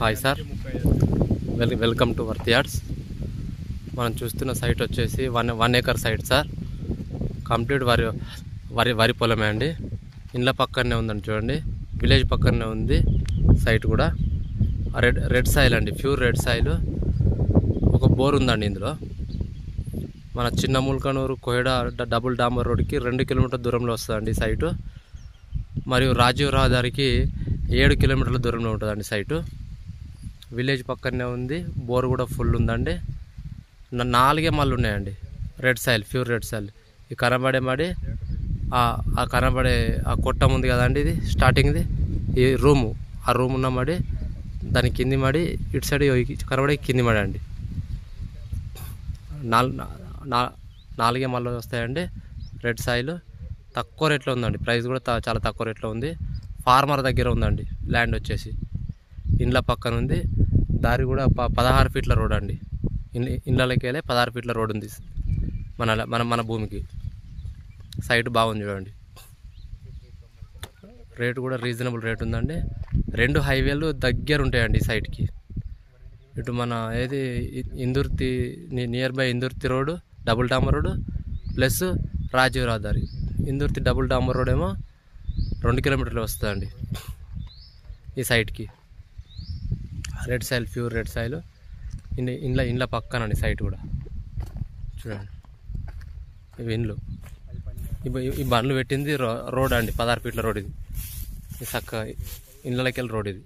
Hi sir, welcome to worth yards. మనం చూస్తున్న site వచ్చేసి 1 ఎకర్ సైట్ సార్. కంప్లీట్ వరి పొలమే అండి. ఇండ్ల పక్కనే ఉందండి, చూడండి. విలేజ్ పక్కనే ఉంది సైట్ కూడా. రెడ్ సాయిల్ అండి, ప్యూర్ రెడ్ సాయిల్. ఒక బోర్ ఉందండి ఇందులో. మన చిన్న ముల్కనూరు కోయడ డబుల్ డాంబర్ రోడ్కి 2 కిలోమీటర్ల దూరంలో వస్తుందండి సైటు. మరియు రాజీవ్ రహదారికి 7 కిలోమీటర్ల దూరంలో ఉంటుందండి సైటు. విలేజ్ పక్కనే ఉంది, బోర్ కూడా ఫుల్ ఉందండి. 4 మళ్ళు ఉన్నాయండి. Red soil, pure red soil. ఈ కనబడే మడి ఆ కనబడే ఆ కొట్టం ఉంది కదండి, ఇది స్టార్టింగ్ది. ఈ రూము, ఆ రూమ్ ఉన్న మడి, దాని కింది మడి, ఇటు సైడ్ కనబడే కింది మడి అండి. 4 మళ్ళు వస్తాయండి. రెడ్ సాయిల్ తక్కువ రేట్లో ఉందండి. ప్రైస్ కూడా చాలా తక్కువ రేట్లో ఉంది. ఫార్మర్ దగ్గర ఉందండి ల్యాండ్ వచ్చేసి. ఇండ్ల పక్కన ఉంది. దారి కూడా 16 ఫీట్ల రోడ్ అండి. ఇండ్లకి వెళ్ళే 16 ఫీట్ల రోడ్ ఉంది మన భూమికి. సైట్ బాగుంది చూడండి. రేటు కూడా రీజనబుల్ రేట్ ఉందండి. 2 హైవేలు దగ్గర ఉంటాయండి ఈ సైట్కి. ఇటు మన ఏది Indurthi, near by Indurthi road, double డాంబర్ రోడ్డు ప్లస్ రాజీవ్ రహదారి. ఇందుర్తి డబుల్ డాంబర్ రోడ్ ఏమో 2 కిలోమీటర్లు వస్తుందండి ఈ సైట్కి. Red soil, pure red soil. ఇండ్ల పక్కనండి సైట్ కూడా. చూడండి, ఇవి ఇండ్లు. ఈ బండ్లు పెట్టింది రోడ్ అండి, 16 ఫీట్ల రోడ్ ఇది. చక్కగా ఇండ్లకి వెళ్ళి రోడ్ ఇది.